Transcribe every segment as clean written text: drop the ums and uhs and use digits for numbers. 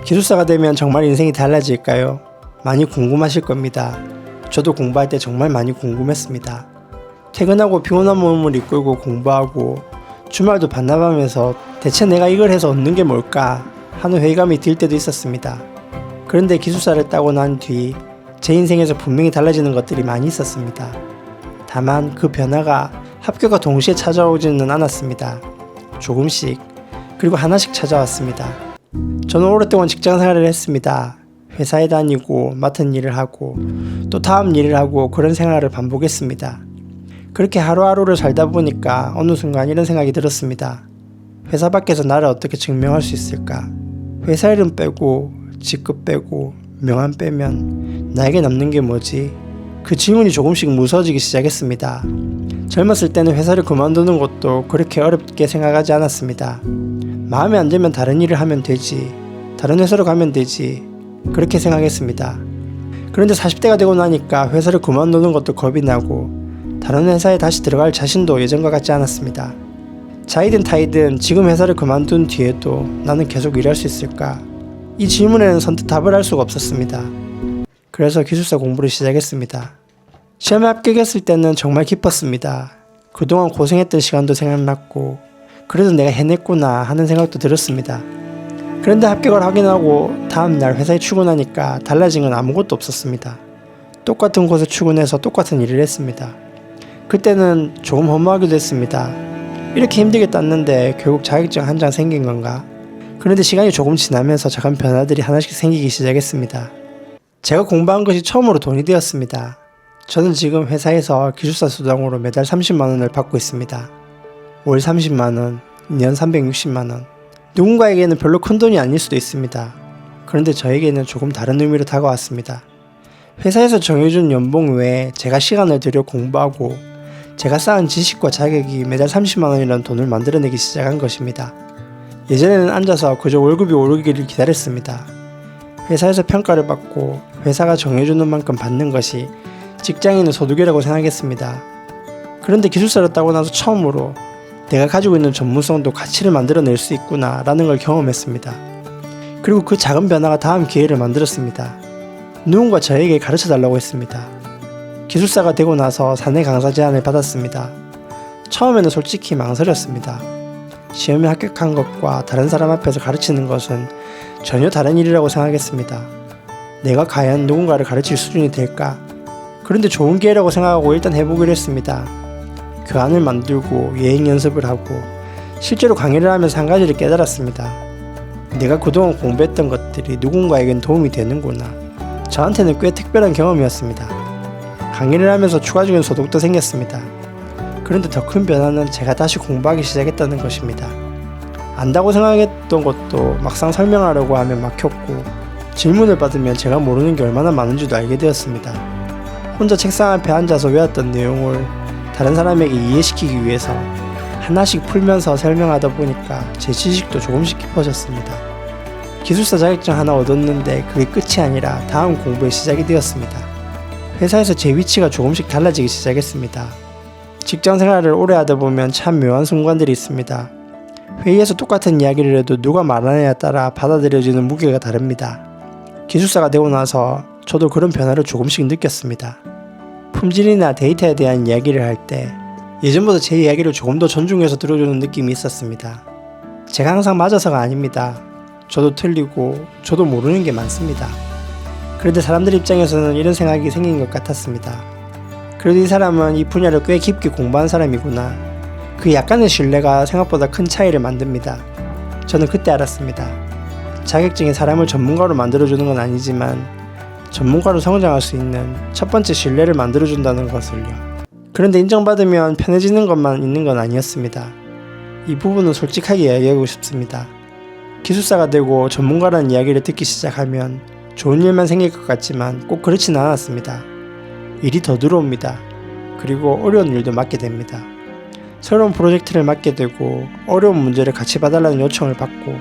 기숙사가 되면 정말 인생이 달라질까요? 많이 궁금하실 겁니다. 저도 공부할 때 정말 많이 궁금했습니다. 퇴근하고 피곤한 몸을 이끌고 공부하고 주말도 반납하면서 대체 내가 이걸 해서 얻는 게 뭘까 하는 회의감이 들 때도 있었습니다. 그런데 기숙사를 따고 난 뒤 제 인생에서 분명히 달라지는 것들이 많이 있었습니다. 다만 그 변화가 합격과 동시에 찾아오지는 않았습니다. 조금씩 그리고 하나씩 찾아왔습니다. 저는 오랫동안 직장 생활을 했습니다. 회사에 다니고 맡은 일을 하고 또 다음 일을 하고 그런 생활을 반복했습니다. 그렇게 하루하루를 살다 보니까 어느 순간 이런 생각이 들었습니다. 회사 밖에서 나를 어떻게 증명할 수 있을까? 회사 이름 빼고 직급 빼고 명함 빼면 나에게 남는 게 뭐지? 그 질문이 조금씩 무서워지기 시작했습니다. 젊었을 때는 회사를 그만두는 것도 그렇게 어렵게 생각하지 않았습니다. 마음에 안 들면 다른 일을 하면 되지, 다른 회사로 가면 되지, 그렇게 생각했습니다. 그런데 40대가 되고 나니까 회사를 그만두는 것도 겁이 나고 다른 회사에 다시 들어갈 자신도 예전과 같지 않았습니다. 자이든 타이든 지금 회사를 그만둔 뒤에도 나는 계속 일할 수 있을까? 이 질문에는 선뜻 답을 할 수가 없었습니다. 그래서 기숙사 공부를 시작했습니다. 시험에 합격했을 때는 정말 기뻤습니다. 그동안 고생했던 시간도 생각났고 그래도 내가 해냈구나 하는 생각도 들었습니다. 그런데 합격을 확인하고 다음날 회사에 출근하니까 달라진 건 아무것도 없었습니다. 똑같은 곳에 출근해서 똑같은 일을 했습니다. 그때는 조금 허무하기도 했습니다. 이렇게 힘들게 땄는데 결국 자격증 한 장 생긴 건가? 그런데 시간이 조금 지나면서 작은 변화들이 하나씩 생기기 시작했습니다. 제가 공부한 것이 처음으로 돈이 되었습니다. 저는 지금 회사에서 기숙사 수당으로 매달 30만원을 받고 있습니다. 월 30만원, 년 360만원. 누군가에게는 별로 큰 돈이 아닐 수도 있습니다. 그런데 저에게는 조금 다른 의미로 다가왔습니다. 회사에서 정해준 연봉 외에 제가 시간을 들여 공부하고 제가 쌓은 지식과 자격이 매달 30만원이라는 돈을 만들어내기 시작한 것입니다. 예전에는 앉아서 그저 월급이 오르기를 기다렸습니다. 회사에서 평가를 받고 회사가 정해주는 만큼 받는 것이 직장인의 소득이라고 생각했습니다. 그런데 기숙사를 따고 나서 처음으로 내가 가지고 있는 전문성도 가치를 만들어낼 수 있구나 라는 걸 경험했습니다. 그리고 그 작은 변화가 다음 기회를 만들었습니다. 누군가 저에게 가르쳐 달라고 했습니다. 기숙사가 되고 나서 사내 강사 제안을 받았습니다. 처음에는 솔직히 망설였습니다. 시험에 합격한 것과 다른 사람 앞에서 가르치는 것은 전혀 다른 일이라고 생각했습니다. 내가 과연 누군가를 가르칠 수준이 될까? 그런데 좋은 기회라고 생각하고 일단 해보기로 했습니다. 교환을 만들고 예행 연습을 하고 실제로 강의를 하면서 한 가지를 깨달았습니다. 내가 그동안 공부했던 것들이 누군가에겐 도움이 되는구나. 저한테는 꽤 특별한 경험이었습니다. 강의를 하면서 추가적인 소득도 생겼습니다. 그런데 더 큰 변화는 제가 다시 공부하기 시작했다는 것입니다. 안다고 생각했던 것도 막상 설명하려고 하면 막혔고 질문을 받으면 제가 모르는 게 얼마나 많은지도 알게 되었습니다. 혼자 책상 앞에 앉아서 외웠던 내용을 다른 사람에게 이해시키기 위해서 하나씩 풀면서 설명하다 보니까 제 지식도 조금씩 깊어졌습니다. 기술사 자격증 하나 얻었는데 그게 끝이 아니라 다음 공부의 시작이 되었습니다. 회사에서 제 위치가 조금씩 달라지기 시작했습니다. 직장 생활을 오래 하다 보면 참 묘한 순간들이 있습니다. 회의에서 똑같은 이야기를 해도 누가 말하느냐에 따라 받아들여지는 무게가 다릅니다. 기술사가 되고 나서 저도 그런 변화를 조금씩 느꼈습니다. 품질이나 데이터에 대한 이야기를 할 때 예전보다 제 이야기를 조금 더 존중해서 들어주는 느낌이 있었습니다. 제가 항상 맞아서가 아닙니다. 저도 틀리고 저도 모르는 게 많습니다. 그런데 사람들 입장에서는 이런 생각이 생긴 것 같았습니다. 그래도 이 사람은 이 분야를 꽤 깊게 공부한 사람이구나. 그 약간의 신뢰가 생각보다 큰 차이를 만듭니다. 저는 그때 알았습니다. 자격증이 사람을 전문가로 만들어주는 건 아니지만 전문가로 성장할 수 있는 첫 번째 신뢰를 만들어준다는 것을요. 그런데 인정받으면 편해지는 것만 있는 건 아니었습니다. 이 부분은 솔직하게 이야기하고 싶습니다. 기술사가 되고 전문가라는 이야기를 듣기 시작하면 좋은 일만 생길 것 같지만 꼭 그렇진 않았습니다. 일이 더 들어옵니다. 그리고 어려운 일도 맡게 됩니다. 새로운 프로젝트를 맡게 되고 어려운 문제를 같이 봐달라는 요청을 받고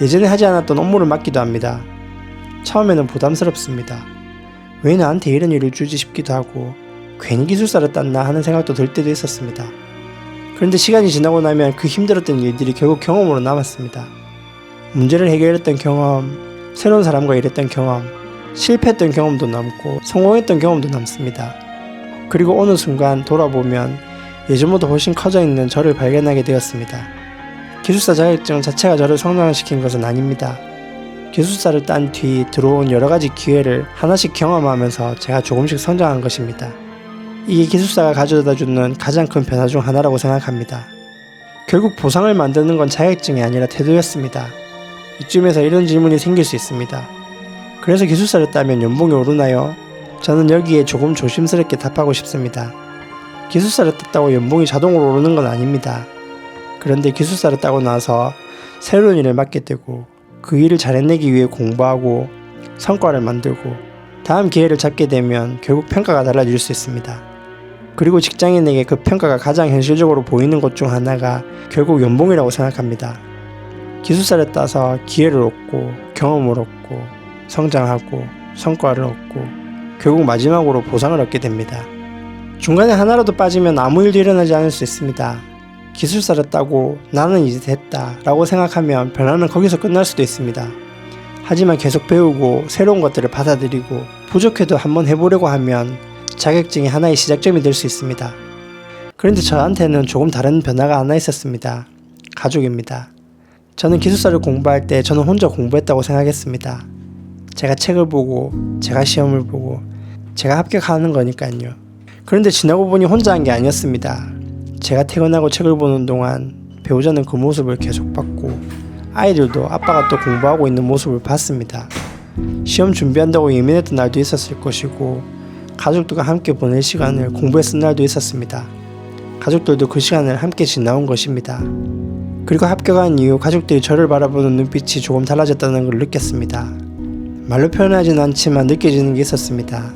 예전에 하지 않았던 업무를 맡기도 합니다. 처음에는 부담스럽습니다. 왜 나한테 이런 일을 주지 싶기도 하고 괜히 기술사를 땄나 하는 생각도 들 때도 있었습니다. 그런데 시간이 지나고 나면 그 힘들었던 일들이 결국 경험으로 남았습니다. 문제를 해결했던 경험, 새로운 사람과 일했던 경험, 실패했던 경험도 남고 성공했던 경험도 남습니다. 그리고 어느 순간 돌아보면 예전보다 훨씬 커져 있는 저를 발견하게 되었습니다. 기술사 자격증 자체가 저를 성장시킨 것은 아닙니다. 기술사를 딴 뒤 들어온 여러가지 기회를 하나씩 경험하면서 제가 조금씩 성장한 것입니다. 이게 기술사가 가져다주는 가장 큰 변화 중 하나라고 생각합니다. 결국 보상을 만드는 건 자격증이 아니라 태도였습니다. 이쯤에서 이런 질문이 생길 수 있습니다. 그래서 기술사를 따면 연봉이 오르나요? 저는 여기에 조금 조심스럽게 답하고 싶습니다. 기술사를 땄다고 연봉이 자동으로 오르는 건 아닙니다. 그런데 기술사를 따고 나서 새로운 일을 맡게 되고 그 일을 잘해내기 위해 공부하고 성과를 만들고 다음 기회를 잡게 되면 결국 평가가 달라질 수 있습니다. 그리고 직장인에게 그 평가가 가장 현실적으로 보이는 것 중 하나가 결국 연봉이라고 생각합니다. 기술사를 따서 기회를 얻고 경험을 얻고 성장하고 성과를 얻고 결국 마지막으로 보상을 얻게 됩니다. 중간에 하나라도 빠지면 아무 일도 일어나지 않을 수 있습니다. 기술사를 따고 나는 이제 됐다 라고 생각하면 변화는 거기서 끝날 수도 있습니다. 하지만 계속 배우고 새로운 것들을 받아들이고 부족해도 한번 해보려고 하면 자격증이 하나의 시작점이 될 수 있습니다. 그런데 저한테는 조금 다른 변화가 하나 있었습니다. 가족입니다. 저는 기술사를 공부할 때 저는 혼자 공부했다고 생각했습니다. 제가 책을 보고 제가 시험을 보고 제가 합격하는 거니까요. 그런데 지나고 보니 혼자 한 게 아니었습니다. 제가 퇴근하고 책을 보는 동안 배우자는 그 모습을 계속 봤고 아이들도 아빠가 또 공부하고 있는 모습을 봤습니다. 시험 준비한다고 예민했던 날도 있었을 것이고 가족들과 함께 보낼 시간을 공부에 쓴 날도 있었습니다. 가족들도 그 시간을 함께 지나온 것입니다. 그리고 합격한 이후 가족들이 저를 바라보는 눈빛이 조금 달라졌다는 걸 느꼈습니다. 말로 표현하지는 않지만 느껴지는 게 있었습니다.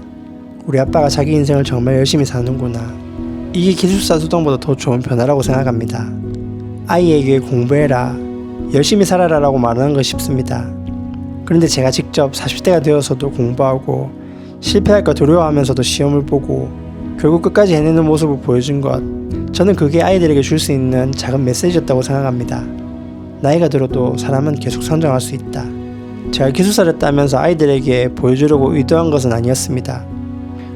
우리 아빠가 자기 인생을 정말 열심히 사는구나. 이게 기술사 수당보다 더 좋은 변화라고 생각합니다. 아이에게 공부해라, 열심히 살아라 라고 말하는 것 쉽습니다. 그런데 제가 직접 40대가 되어서도 공부하고 실패할까 두려워하면서도 시험을 보고 결국 끝까지 해내는 모습을 보여준 것, 저는 그게 아이들에게 줄 수 있는 작은 메시지였다고 생각합니다. 나이가 들어도 사람은 계속 성장할 수 있다. 제가 기술사를 따면서 아이들에게 보여주려고 의도한 것은 아니었습니다.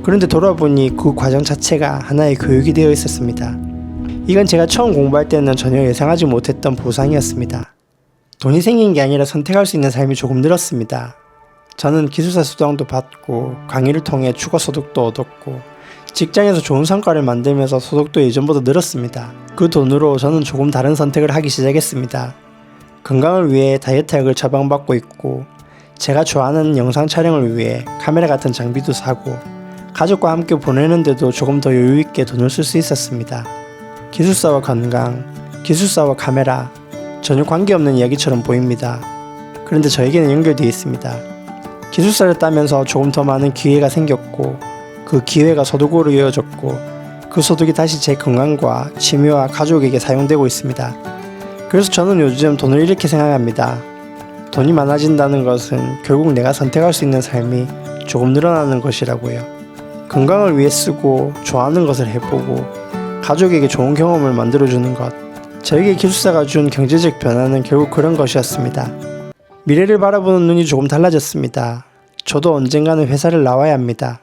그런데 돌아보니 그 과정 자체가 하나의 교육이 되어 있었습니다. 이건 제가 처음 공부할 때는 전혀 예상하지 못했던 보상이었습니다. 돈이 생긴 게 아니라 선택할 수 있는 삶이 조금 늘었습니다. 저는 기술사 수당도 받고 강의를 통해 추가 소득도 얻었고 직장에서 좋은 성과를 만들면서 소득도 예전보다 늘었습니다. 그 돈으로 저는 조금 다른 선택을 하기 시작했습니다. 건강을 위해 다이어트 약을 처방받고 있고 제가 좋아하는 영상 촬영을 위해 카메라 같은 장비도 사고 가족과 함께 보내는데도 조금 더 여유있게 돈을 쓸 수 있었습니다. 기술사와 건강, 기술사와 카메라, 전혀 관계없는 이야기처럼 보입니다. 그런데 저에게는 연결되어 있습니다. 기술사를 따면서 조금 더 많은 기회가 생겼고 그 기회가 소득으로 이어졌고 그 소득이 다시 제 건강과 취미와 가족에게 사용되고 있습니다. 그래서 저는 요즘 돈을 이렇게 생각합니다. 돈이 많아진다는 것은 결국 내가 선택할 수 있는 삶이 조금 늘어나는 것이라고요. 건강을 위해 쓰고 좋아하는 것을 해보고 가족에게 좋은 경험을 만들어주는 것, 저에게 기술사가 준 경제적 변화는 결국 그런 것이었습니다. 미래를 바라보는 눈이 조금 달라졌습니다. 저도 언젠가는 회사를 나와야 합니다.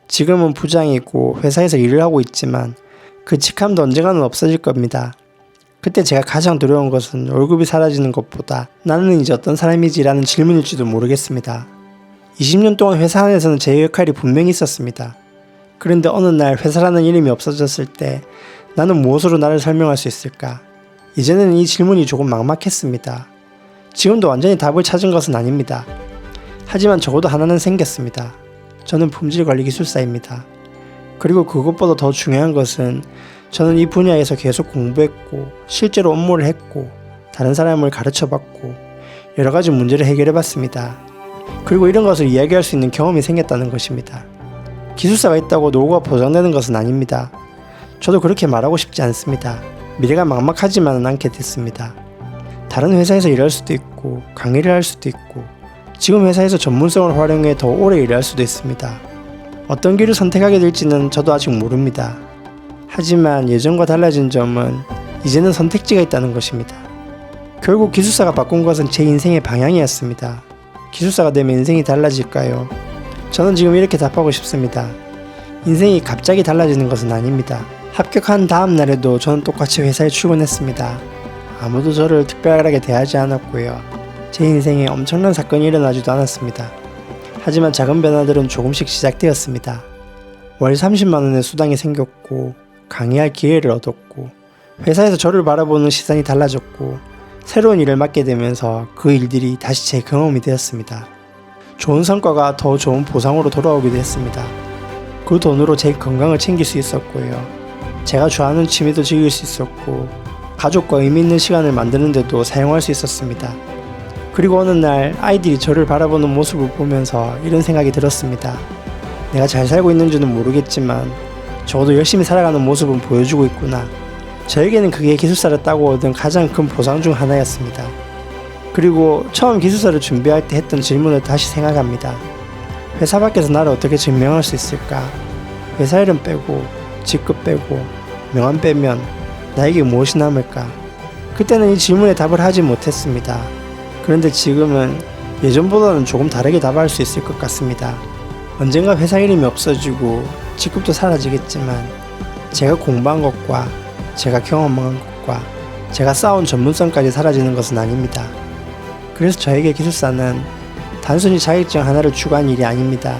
지금은 부장이고 회사에서 일을 하고 있지만 그 직함도 언젠가는 없어질 겁니다. 그때 제가 가장 두려운 것은 월급이 사라지는 것보다 나는 이제 어떤 사람이지라는 질문일지도 모르겠습니다. 20년 동안 회사 안에서는 제 역할이 분명히 있었습니다. 그런데 어느 날 회사라는 이름이 없어졌을 때 나는 무엇으로 나를 설명할 수 있을까? 이제는 이 질문이 조금 막막했습니다. 지금도 완전히 답을 찾은 것은 아닙니다. 하지만 적어도 하나는 생겼습니다. 저는 품질관리 기술사입니다. 그리고 그것보다 더 중요한 것은 저는 이 분야에서 계속 공부했고 실제로 업무를 했고 다른 사람을 가르쳐봤고 여러 가지 문제를 해결해봤습니다. 그리고 이런 것을 이야기할 수 있는 경험이 생겼다는 것입니다. 기술사가 있다고 노후가 보장되는 것은 아닙니다. 저도 그렇게 말하고 싶지 않습니다. 미래가 막막하지만은 않게 됐습니다. 다른 회사에서 일할 수도 있고 강의를 할 수도 있고 지금 회사에서 전문성을 활용해 더 오래 일할 수도 있습니다. 어떤 길을 선택하게 될지는 저도 아직 모릅니다. 하지만 예전과 달라진 점은 이제는 선택지가 있다는 것입니다. 결국 기술사가 바꾼 것은 제 인생의 방향이었습니다. 기술사가 되면 인생이 달라질까요? 저는 지금 이렇게 답하고 싶습니다. 인생이 갑자기 달라지는 것은 아닙니다. 합격한 다음 날에도 저는 똑같이 회사에 출근했습니다. 아무도 저를 특별하게 대하지 않았고요. 제 인생에 엄청난 사건이 일어나지도 않았습니다. 하지만 작은 변화들은 조금씩 시작되었습니다. 월 30만원의 수당이 생겼고, 강의할 기회를 얻었고, 회사에서 저를 바라보는 시선이 달라졌고, 새로운 일을 맡게 되면서 그 일들이 다시 제 경험이 되었습니다. 좋은 성과가 더 좋은 보상으로 돌아오기도 했습니다. 그 돈으로 제 건강을 챙길 수 있었고요. 제가 좋아하는 취미도 즐길 수 있었고, 가족과 의미 있는 시간을 만드는데도 사용할 수 있었습니다. 그리고 어느 날 아이들이 저를 바라보는 모습을 보면서 이런 생각이 들었습니다. 내가 잘 살고 있는지는 모르겠지만 적어도 열심히 살아가는 모습은 보여주고 있구나. 저에게는 그게 기술사를 따고 얻은 가장 큰 보상 중 하나였습니다. 그리고 처음 기술사를 준비할 때 했던 질문을 다시 생각합니다. 회사 밖에서 나를 어떻게 증명할 수 있을까? 회사 이름 빼고, 직급 빼고, 명함 빼면 나에게 무엇이 남을까? 그때는 이 질문에 답을 하지 못했습니다. 그런데 지금은 예전보다는 조금 다르게 답할 수 있을 것 같습니다. 언젠가 회사 이름이 없어지고 직급도 사라지겠지만 제가 공부한 것과 제가 경험한 것과 제가 쌓아온 전문성까지 사라지는 것은 아닙니다. 그래서 저에게 기술사는 단순히 자격증 하나를 추구한 일이 아닙니다.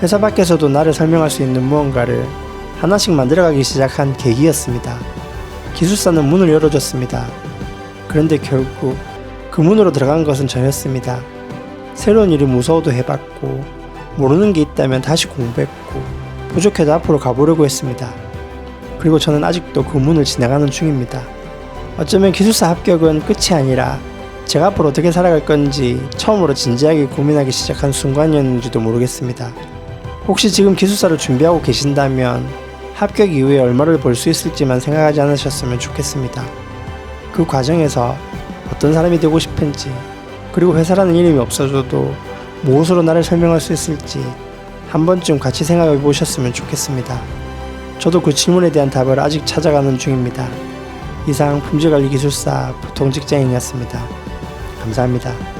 회사 밖에서도 나를 설명할 수 있는 무언가를 하나씩 만들어가기 시작한 계기였습니다. 기술사는 문을 열어줬습니다. 그런데 결국 그 문으로 들어간 것은 저였습니다. 새로운 일이 무서워도 해봤고, 모르는 게 있다면 다시 공부했고, 부족해도 앞으로 가보려고 했습니다. 그리고 저는 아직도 그 문을 지나가는 중입니다. 어쩌면 기술사 합격은 끝이 아니라 제가 앞으로 어떻게 살아갈 건지 처음으로 진지하게 고민하기 시작한 순간이었는지도 모르겠습니다. 혹시 지금 기술사를 준비하고 계신다면 합격 이후에 얼마를 벌 수 있을지만 생각하지 않으셨으면 좋겠습니다. 그 과정에서 어떤 사람이 되고 싶은지, 그리고 회사라는 이름이 없어져도 무엇으로 나를 설명할 수 있을지 한 번쯤 같이 생각해 보셨으면 좋겠습니다. 저도 그 질문에 대한 답을 아직 찾아가는 중입니다. 이상 품질관리 기술사 보통 직장인이었습니다. 감사합니다.